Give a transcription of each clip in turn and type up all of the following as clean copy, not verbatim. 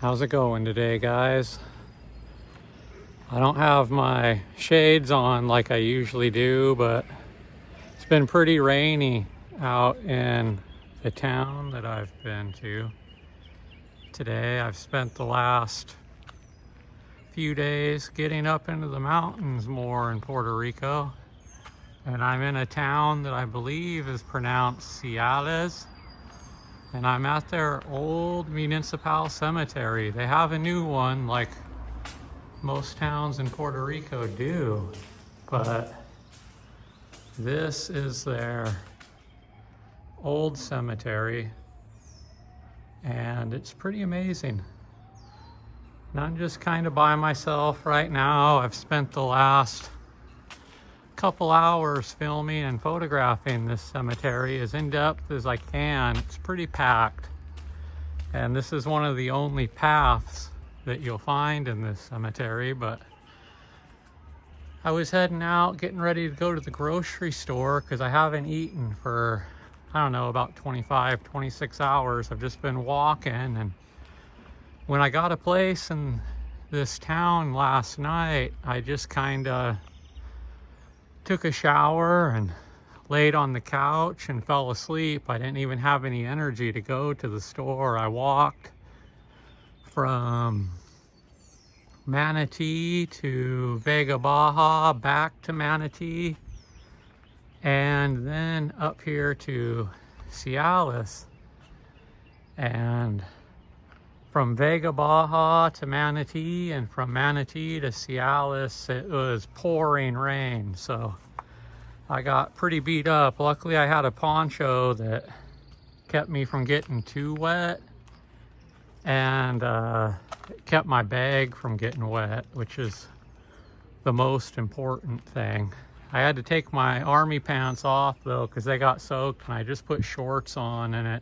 How's it going today, guys? I don't have my shades on like I usually do, but it's been pretty rainy out in the town that I've been to today. I've spent the last few days getting up into the mountains more in Puerto Rico, and I'm in a town that I believe is pronounced Ciales. And I'm at their old municipal cemetery. They have a new one like most towns in Puerto Rico do, but this is their old cemetery, and it's pretty amazing. And I'm just kind of by myself right now. I've spent the last couple hours filming and photographing this cemetery as in-depth as I can. It's pretty packed, and this is one of the only paths that you'll find in this cemetery. But I was heading out, getting ready to go to the grocery store because I haven't eaten for, I don't know, about 25, 26 hours. I've just been walking, and when I got a place in this town last night, I just kind of took a shower and laid on the couch and fell asleep. I didn't even have any energy to go to the store. I walked from Manatee to Vega Baja, back to Manatee, and then up here to Ciales. And from Vega Baja to Manatee, and from Manatee to Ciales, it was pouring rain. So I got pretty beat up. Luckily, I had a poncho that kept me from getting too wet, and it kept my bag from getting wet, which is the most important thing. I had to take my army pants off though, because they got soaked, and I just put shorts on, and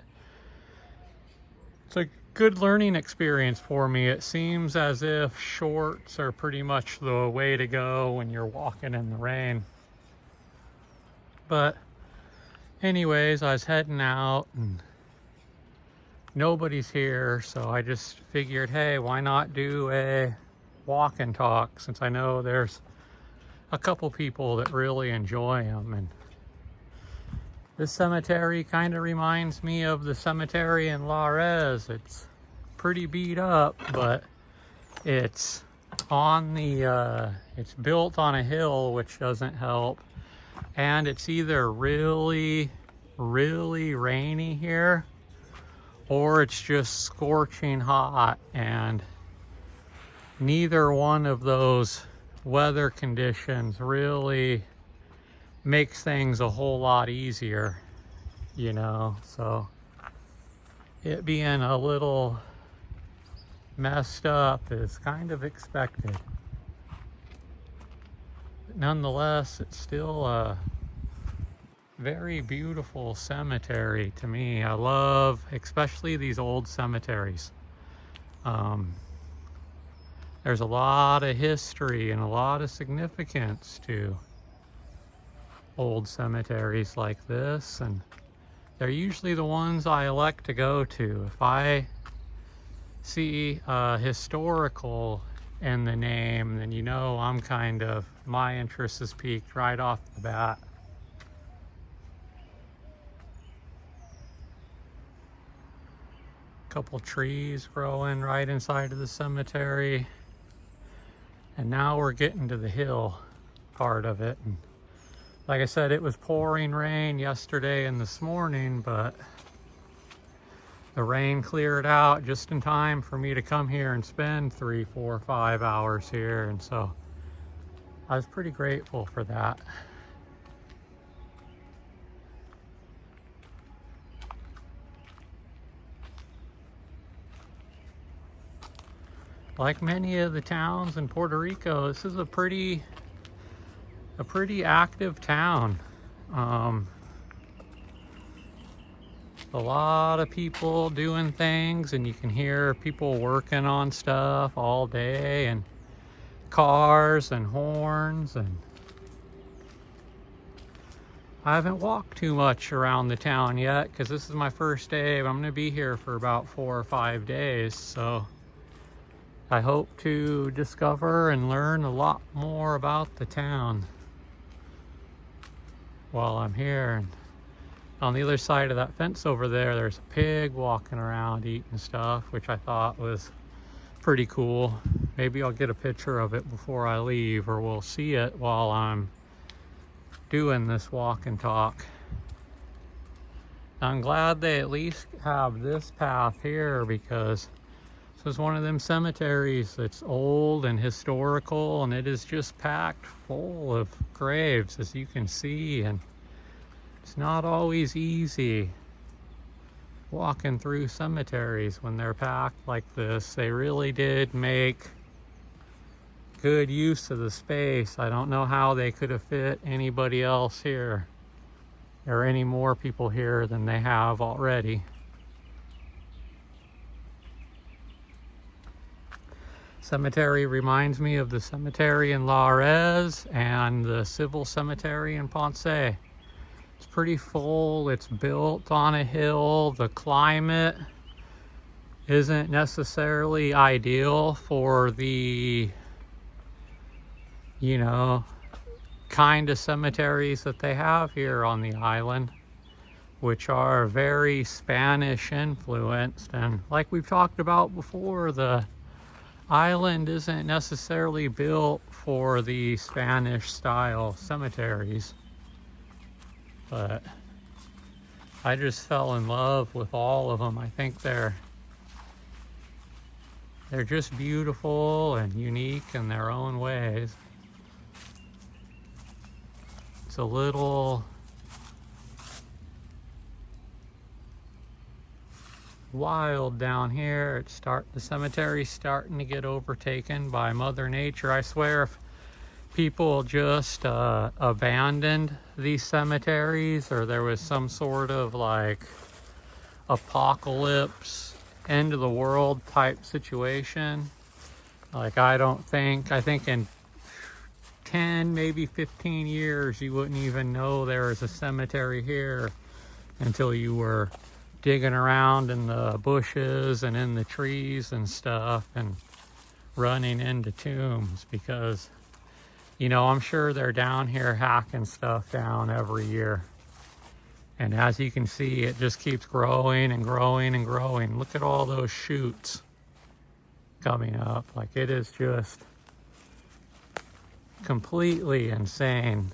it's a good learning experience for me. It seems as if shorts are pretty much the way to go when you're walking in the rain. But anyways, I was heading out and nobody's here, so I just figured, hey, why not do a walk and talk, since I know there's a couple people that really enjoy them. And this cemetery kind of reminds me of the cemetery in Lares. It's pretty beat up, but it's on the it's built on a hill, which doesn't help, and it's either really rainy here, or it's just scorching hot, and neither one of those weather conditions really makes things a whole lot easier, you know. So it being a little messed up is kind of expected. But nonetheless, it's still a very beautiful cemetery to me. I love especially these old cemeteries. There's a lot of history and a lot of significance to old cemeteries like this, and they're usually the ones I elect to go to. If I see historical in the name, then you know I'm kind of, my interest is piqued right off the bat. Couple trees growing right inside of the cemetery, and now we're getting to the hill part of it. And like I said, it was pouring rain yesterday and this morning, but the rain cleared out just in time for me to come here and spend 3, 4, 5 hours here, and so I was pretty grateful for that. Like many of the towns in Puerto Rico, this is a pretty active town. A lot of people doing things, and you can hear people working on stuff all day, and cars and horns. And I haven't walked too much around the town yet because this is my first day. I'm going to be here for about 4 or 5 days, so I hope to discover and learn a lot more about the town while I'm here. And on the other side of that fence over there, there's a pig walking around eating stuff, which I thought was pretty cool. Maybe I'll get a picture of it before I leave, or we'll see it while I'm doing this walk and talk. I'm glad they at least have this path here, because this is one of them cemeteries that's old and historical, and it is just packed full of graves, as you can see, and it's not always easy walking through cemeteries when they're packed like this. They really did make good use of the space. I don't know how they could have fit anybody else here, or any more people here than they have already. Cemetery reminds me of the cemetery in Lares and the civil cemetery in Ponce. It's pretty full. It's built on a hill. The climate isn't necessarily ideal for the, you know, kind of cemeteries that they have here on the island, which are very Spanish influenced. And like we've talked about before, the island isn't necessarily built for the Spanish style cemeteries. But I just fell in love with all of them. I think they're just beautiful and unique in their own ways. It's a little wild down here. The cemetery's starting to get overtaken by Mother Nature. I swear, if people just abandoned these cemeteries, or there was some sort of like apocalypse, end of the world type situation, like I think in 10, maybe 15 years, you wouldn't even know there was a cemetery here until you were digging around in the bushes and in the trees and stuff and running into tombs, because, you know, I'm sure they're down here hacking stuff down every year. And as you can see, it just keeps growing and growing and growing. Look at all those shoots coming up. Like, it is just completely insane.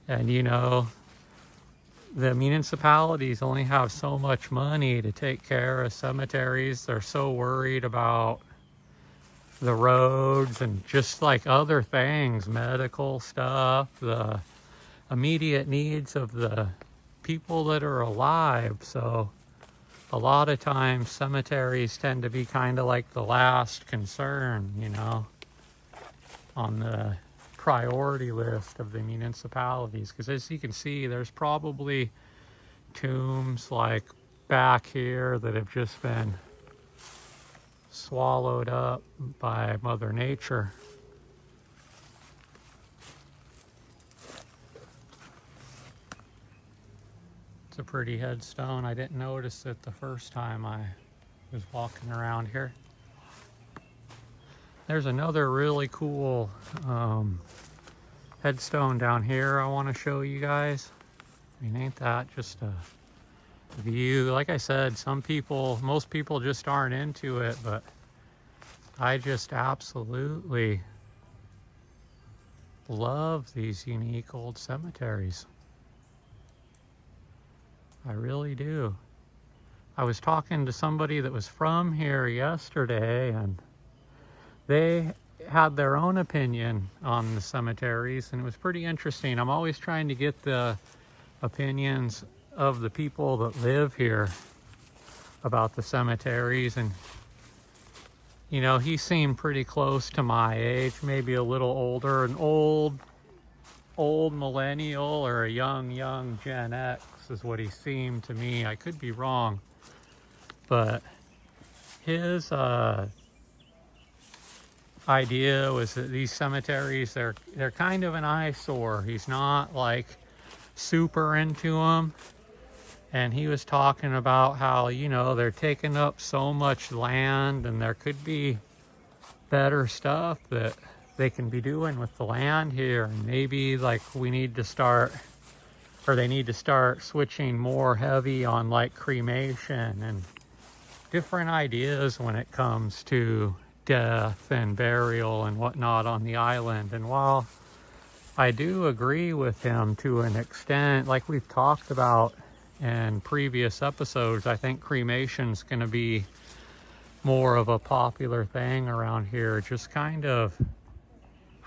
And, you know, the municipalities only have so much money to take care of cemeteries. They're so worried about the roads and just like other things, medical stuff, the immediate needs of the people that are alive. So a lot of times cemeteries tend to be kind of like the last concern, you know, on the priority list of the municipalities. Because as you can see, there's probably tombs like back here that have just been swallowed up by Mother Nature. It's a pretty headstone. I didn't notice it the first time I was walking around here. There's another really cool headstone down here I want to show you guys. I mean, ain't that just a view? Like I said, most people just aren't into it, but I just absolutely love these unique old cemeteries. I really do. I was talking to somebody that was from here yesterday, and they had their own opinion on the cemeteries, and it was pretty interesting. I'm always trying to get the opinions of the people that live here about the cemeteries. And, you know, he seemed pretty close to my age, maybe a little older, an old millennial or a young Gen X is what he seemed to me. I could be wrong, but his idea was that these cemeteries, they're kind of an eyesore. He's not like super into them, And he was talking about how, you know, they're taking up so much land and there could be better stuff that they can be doing with the land here. And maybe like we need to start, or they need to start switching more heavy on like cremation and different ideas when it comes to death and burial and whatnot on the island. And while I do agree with him to an extent, like we've talked about in previous episodes, I think cremation's going to be more of a popular thing around here, just kind of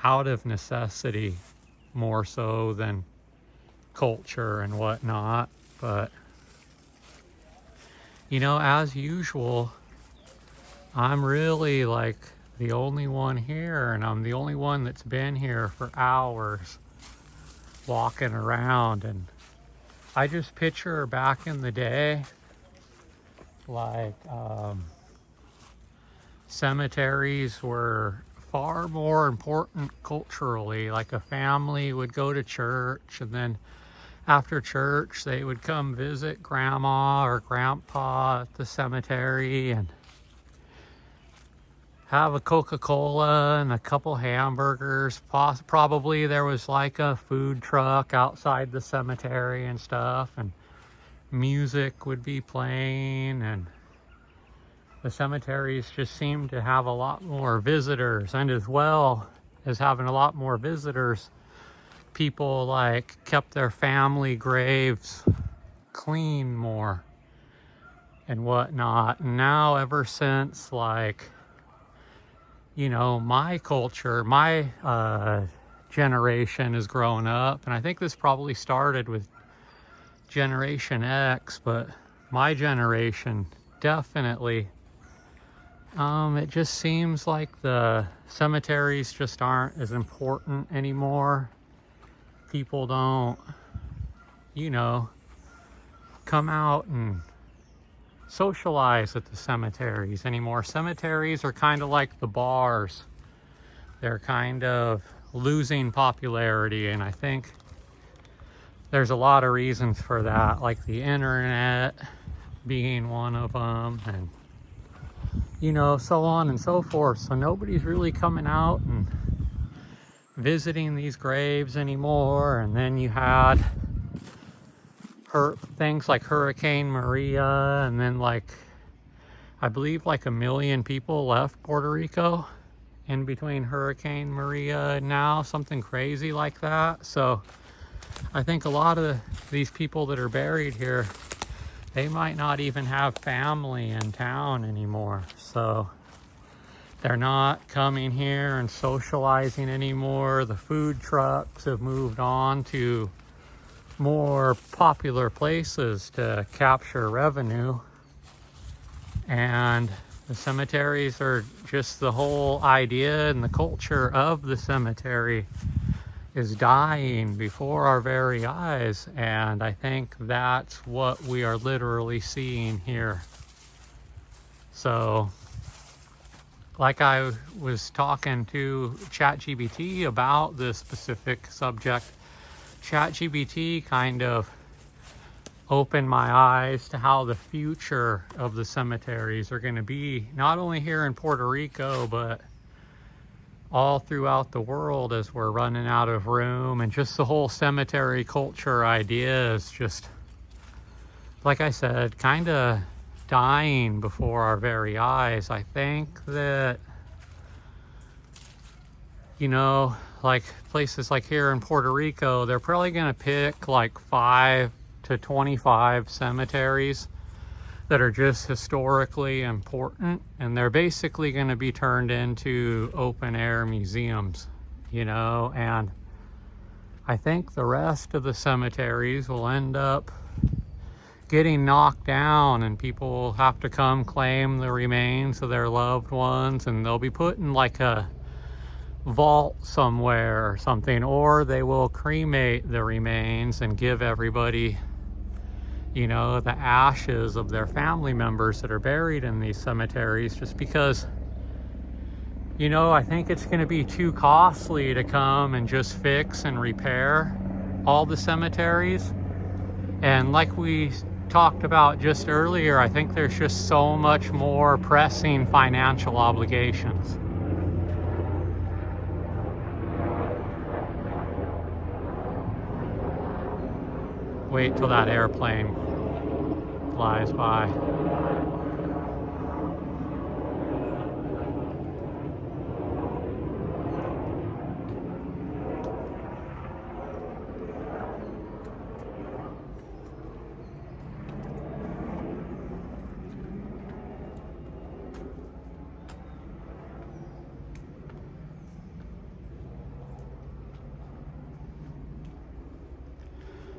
out of necessity more so than culture and whatnot. But you know, as usual, I'm really like the only one here, and I'm the only one that's been here for hours walking around. And I just picture back in the day, like cemeteries were far more important culturally. Like a family would go to church, and then after church they would come visit grandma or grandpa at the cemetery and have a Coca-Cola and a couple hamburgers. Probably there was like a food truck outside the cemetery and stuff, and music would be playing, and the cemeteries just seem to have a lot more visitors. And as well as having a lot more visitors, people like kept their family graves clean more and whatnot. And now ever since, like, you know, my culture, my generation has grown up, and I think this probably started with Generation X, but my generation definitely, it just seems like the cemeteries just aren't as important anymore. People don't, you know, come out and socialize at the cemeteries anymore. Cemeteries are kind of like the bars. They're kind of losing popularity, and I think there's a lot of reasons for that, like the internet being one of them, and you know, so on and so forth. So nobody's really coming out and visiting these graves anymore. And then you had things like Hurricane Maria, and then like I believe like 1 million people left Puerto Rico in between Hurricane Maria and now, something crazy like that. So I think a lot of these people that are buried here, they might not even have family in town anymore. So they're not coming here and socializing anymore. The food trucks have moved on to more popular places to capture revenue. And the cemeteries are just, the whole idea and the culture of the cemetery is dying before our very eyes. And I think that's what we are literally seeing here. So like I was talking to ChatGPT about this specific subject, ChatGPT kind of opened my eyes to how the future of the cemeteries are going to be, not only here in Puerto Rico, but all throughout the world as we're running out of room. And just the whole cemetery culture idea is just, like I said, kind of dying before our very eyes. I think that, you know, like places like here in Puerto Rico, they're probably going to pick like 5 to 25 cemeteries that are just historically important, and they're basically going to be turned into open air museums, you know. And I think the rest of the cemeteries will end up getting knocked down, and people will have to come claim the remains of their loved ones, and they'll be put in like a vault somewhere or something, or they will cremate the remains and give everybody, you know, the ashes of their family members that are buried in these cemeteries, just because, you know, I think it's going to be too costly to come and just fix and repair all the cemeteries. And like we talked about just earlier, I think there's just so much more pressing financial obligations. Wait till that airplane flies by.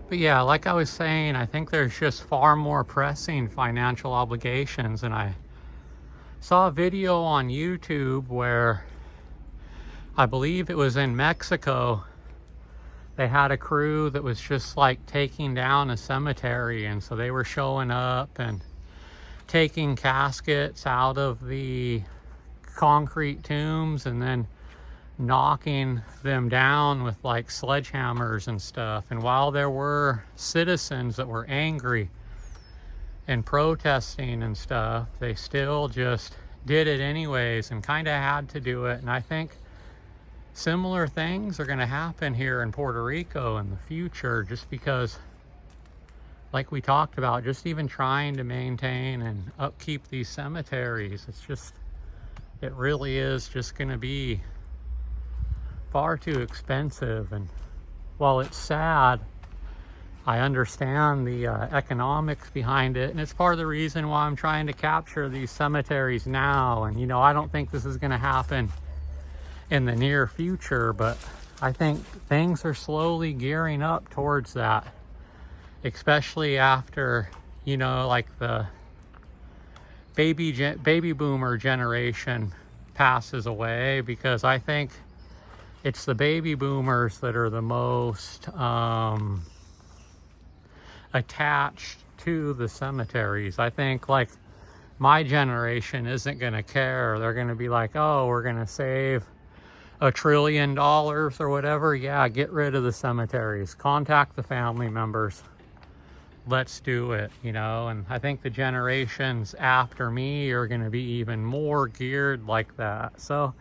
But yeah, like I was saying, I think there's just far more pressing financial obligations. And I saw a video on YouTube where I believe it was in Mexico. They had a crew that was just like taking down a cemetery. And so they were showing up and taking caskets out of the concrete tombs and then knocking them down with like sledgehammers and stuff. And while there were citizens that were angry and protesting and stuff, they still just did it anyways and kind of had to do it. And I think similar things are going to happen here in Puerto Rico in the future, just because, like we talked about, just even trying to maintain and upkeep these cemeteries, it really is just going to be far too expensive. And while it's sad, I understand the economics behind it, and it's part of the reason why I'm trying to capture these cemeteries now. And I don't think this is going to happen in the near future, but I think things are slowly gearing up towards that, especially after like the baby boomer generation passes away, because I think it's the baby boomers that are the most attached to the cemeteries. I think like my generation isn't going to care. They're going to be like, oh, we're going to save $1 trillion or whatever. Yeah, get rid of the cemeteries. Contact the family members. Let's do it, And I think the generations after me are going to be even more geared like that. So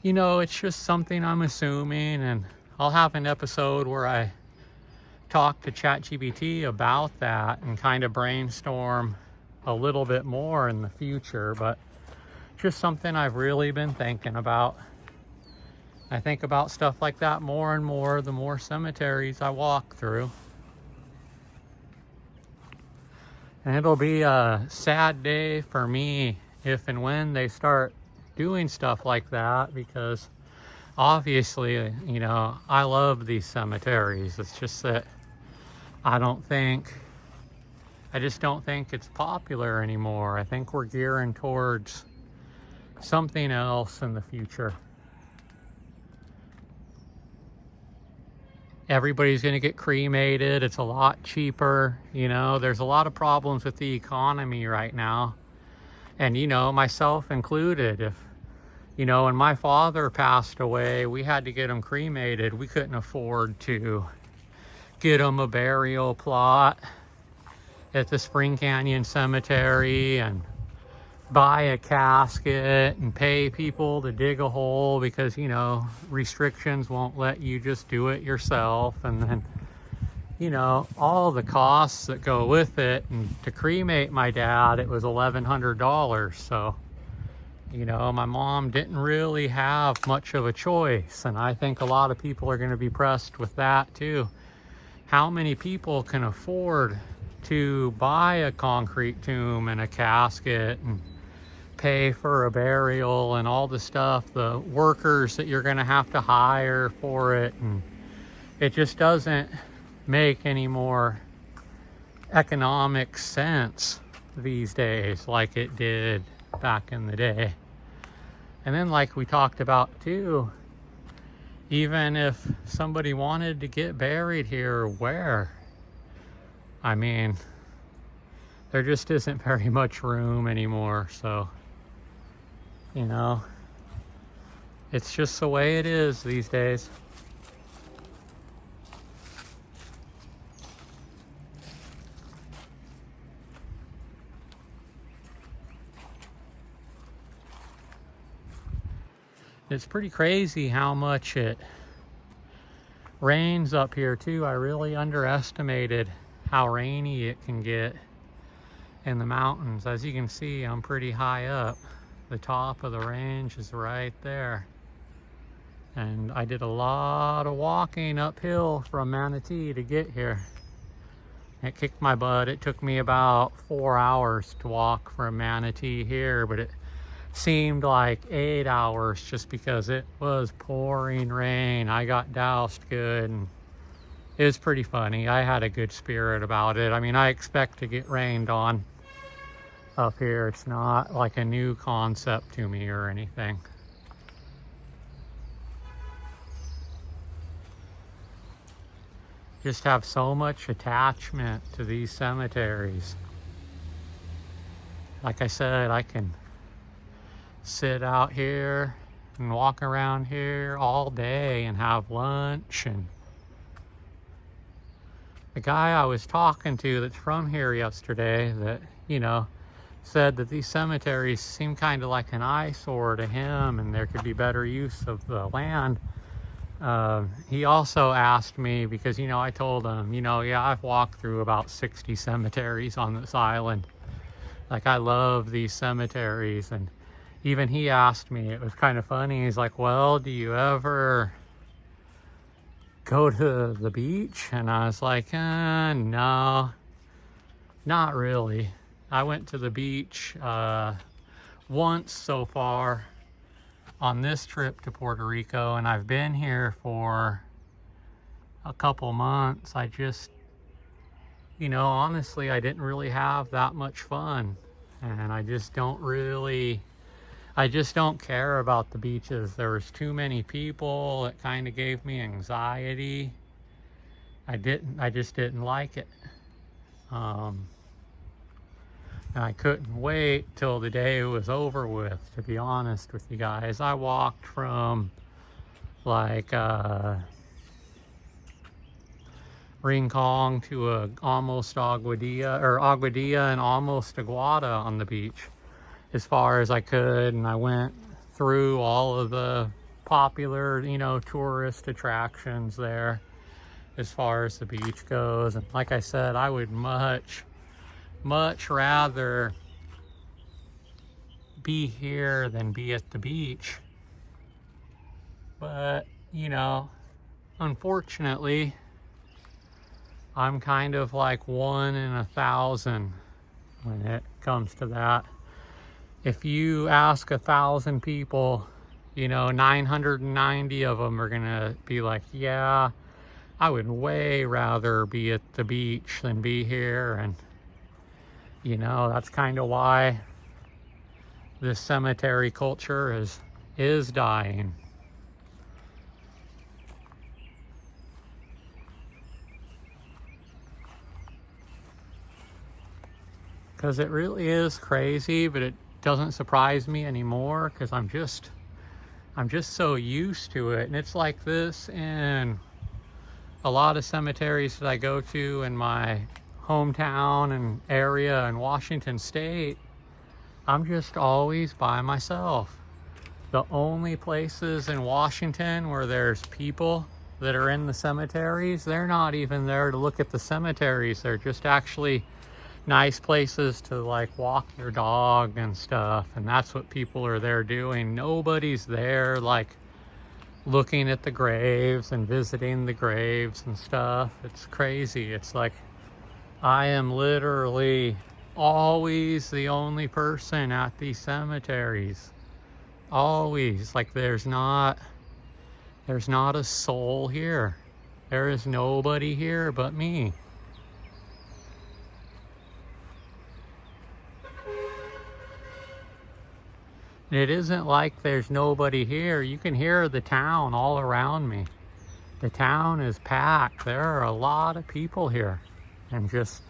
it's just something I'm assuming, and I'll have an episode where I talk to ChatGPT about that and kind of brainstorm a little bit more in the future. But just something I've really been thinking about. I think about stuff like that more and more the more cemeteries I walk through. And it'll be a sad day for me if and when they start doing stuff like that, because obviously, I love these cemeteries. It's just that I just don't think it's popular anymore. I think we're gearing towards something else in the future. Everybody's going to get cremated. It's a lot cheaper. There's a lot of problems with the economy right now. And, myself included, if when my father passed away, we had to get him cremated. We couldn't afford to get him a burial plot at the Spring Canyon Cemetery and buy a casket and pay people to dig a hole, because, restrictions won't let you just do it yourself. And then, all the costs that go with it. And to cremate my dad, it was $1,100. So, my mom didn't really have much of a choice. And I think a lot of people are going to be pressed with that too. How many people can afford to buy a concrete tomb and a casket and pay for a burial and all the stuff, the workers that you're going to have to hire for it? And it just doesn't make any more economic sense these days like it did back in the day. And then, like we talked about too, even if somebody wanted to get buried here, where? I mean, there just isn't very much room anymore. So, it's just the way it is these days. It's pretty crazy how much it rains up here too. I really underestimated how rainy it can get in the mountains. As you can see, I'm pretty high up. The top of the range is right there. And I did a lot of walking uphill from Manatee to get here. It kicked my butt. It took me about 4 hours to walk from Manatee here, but it seemed like 8 hours just because it was pouring rain. I got doused good, and it was pretty funny. I had a good spirit about it. I mean, I expect to get rained on up here. It's not like a new concept to me or anything. Just have so much attachment to these cemeteries. Like I said, I can sit out here and walk around here all day and have lunch. And the guy I was talking to that's from here yesterday, that, you know, said that these cemeteries seem kind of like an eyesore to him and there could be better use of the land. He also asked me, because, you know, I told him, you know, yeah, I've walked through about 60 cemeteries on this island. Like, I love these cemeteries. And even he asked me, it was kind of funny. He's like, well, do you ever go to the beach? And I was like, no, not really. I went to the beach once so far on this trip to Puerto Rico, and I've been here for a couple months. I just, you know, honestly, I didn't really have that much fun, and I just don't care about the beaches. There was too many people. It kind of gave me anxiety. I just didn't like it. And I couldn't wait till the day was over with, to be honest with you guys. I walked from like Rincon to almost Aguadilla and almost Aguada on the beach as far as I could. And I went through all of the popular, you know, tourist attractions there as far as the beach goes. And like I said, I would much rather be here than be at the beach. But, you know, unfortunately, I'm kind of like 1 in 1,000 when it comes to that. If you ask 1,000 people, you know, 990 of them are gonna be like, yeah, I would way rather be at the beach than be here. And you know, that's kind of why this cemetery culture is dying. Because it really is crazy, but it doesn't surprise me anymore because I'm just so used to it. And it's like this in a lot of cemeteries that I go to in my hometown and area in Washington State. I'm just always by myself. The only places in Washington where there's people that are in the cemeteries, they're not even there to look at the cemeteries. They're just actually nice places to like walk your dog and stuff. And that's what people are there doing. Nobody's there like looking at the graves and visiting the graves and stuff. It's crazy. It's like I am literally always the only person at these cemeteries. Always. Like there's not a soul here. There is nobody here but me. It isn't like there's nobody here. You can hear the town all around me. The town is packed. There are a lot of people here. And just,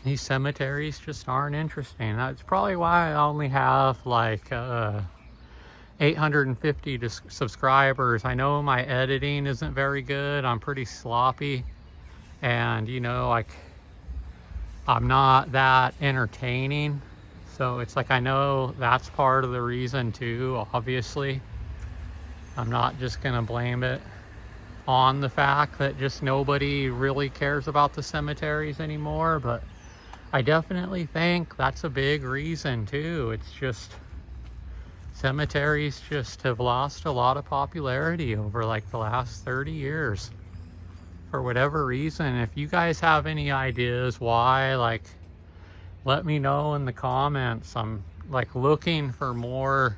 these cemeteries just aren't interesting. That's probably why I only have like 850 subscribers. I know my editing isn't very good. I'm pretty sloppy. And you know, like, I'm not that entertaining. So it's like, I know that's part of the reason too, obviously. I'm not just gonna blame it on the fact that just nobody really cares about the cemeteries anymore, but I definitely think that's a big reason too. It's just cemeteries just have lost a lot of popularity over like the last 30 years for whatever reason. If you guys have any ideas why, like, let me know in the comments. I'm like looking for more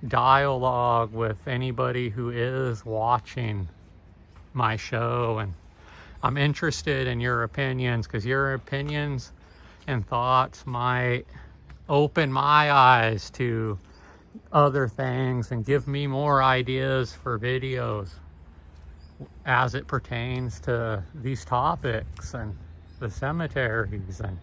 dialogue with anybody who is watching my show, and I'm interested in your opinions, because your opinions and thoughts might open my eyes to other things and give me more ideas for videos as it pertains to these topics and the cemeteries. And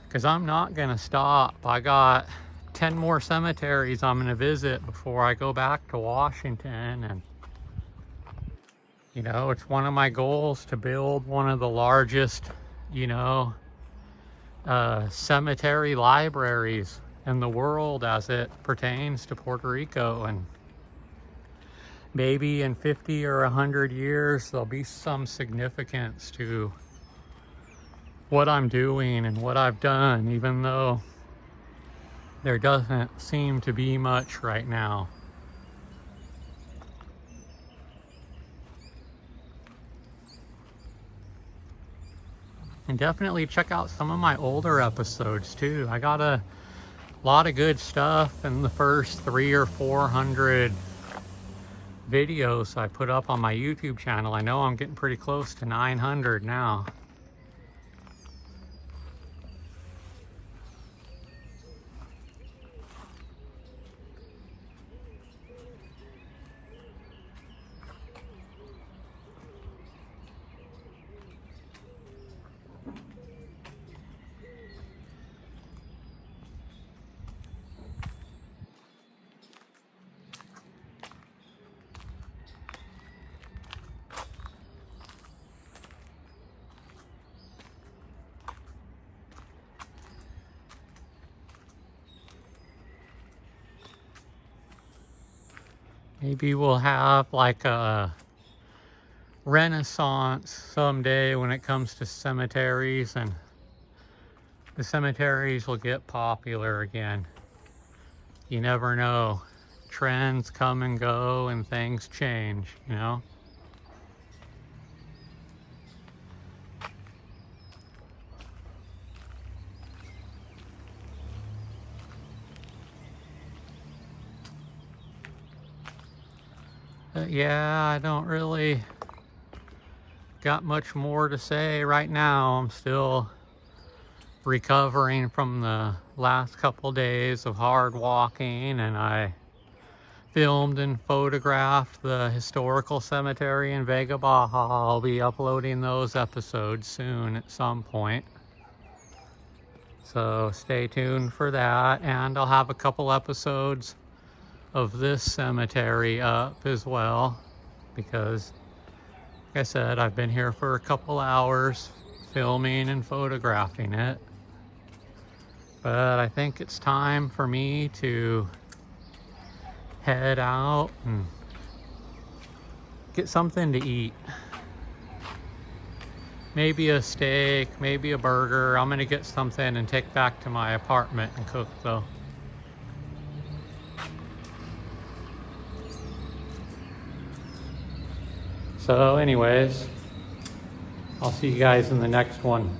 because I'm not gonna stop. I got 10 more cemeteries I'm gonna visit before I go back to Washington. And you know, it's one of my goals to build one of the largest, you know, cemetery libraries in the world as it pertains to Puerto Rico. And maybe in 50 or 100 years there'll be some significance to what I'm doing and what I've done, even though there doesn't seem to be much right now. And definitely check out some of my older episodes too. I got a lot of good stuff in the first 300 or 400 videos I put up on my YouTube channel. I know I'm getting pretty close to 900 now. Maybe we'll have like a renaissance someday when it comes to cemeteries, and the cemeteries will get popular again. You never know. Trends come and go and things change, you know? But yeah, I don't really got much more to say right now. I'm still recovering from the last couple days of hard walking, and I filmed and photographed the historical cemetery in Vega Baja. I'll be uploading those episodes soon at some point, so stay tuned for that. And I'll have a couple episodes of this cemetery up as well, because like I said, I've been here for a couple hours filming and photographing it. But I think it's time for me to head out and get something to eat. Maybe a steak, maybe a burger. I'm gonna get something and take back to my apartment and cook though. So anyways, I'll see you guys in the next one.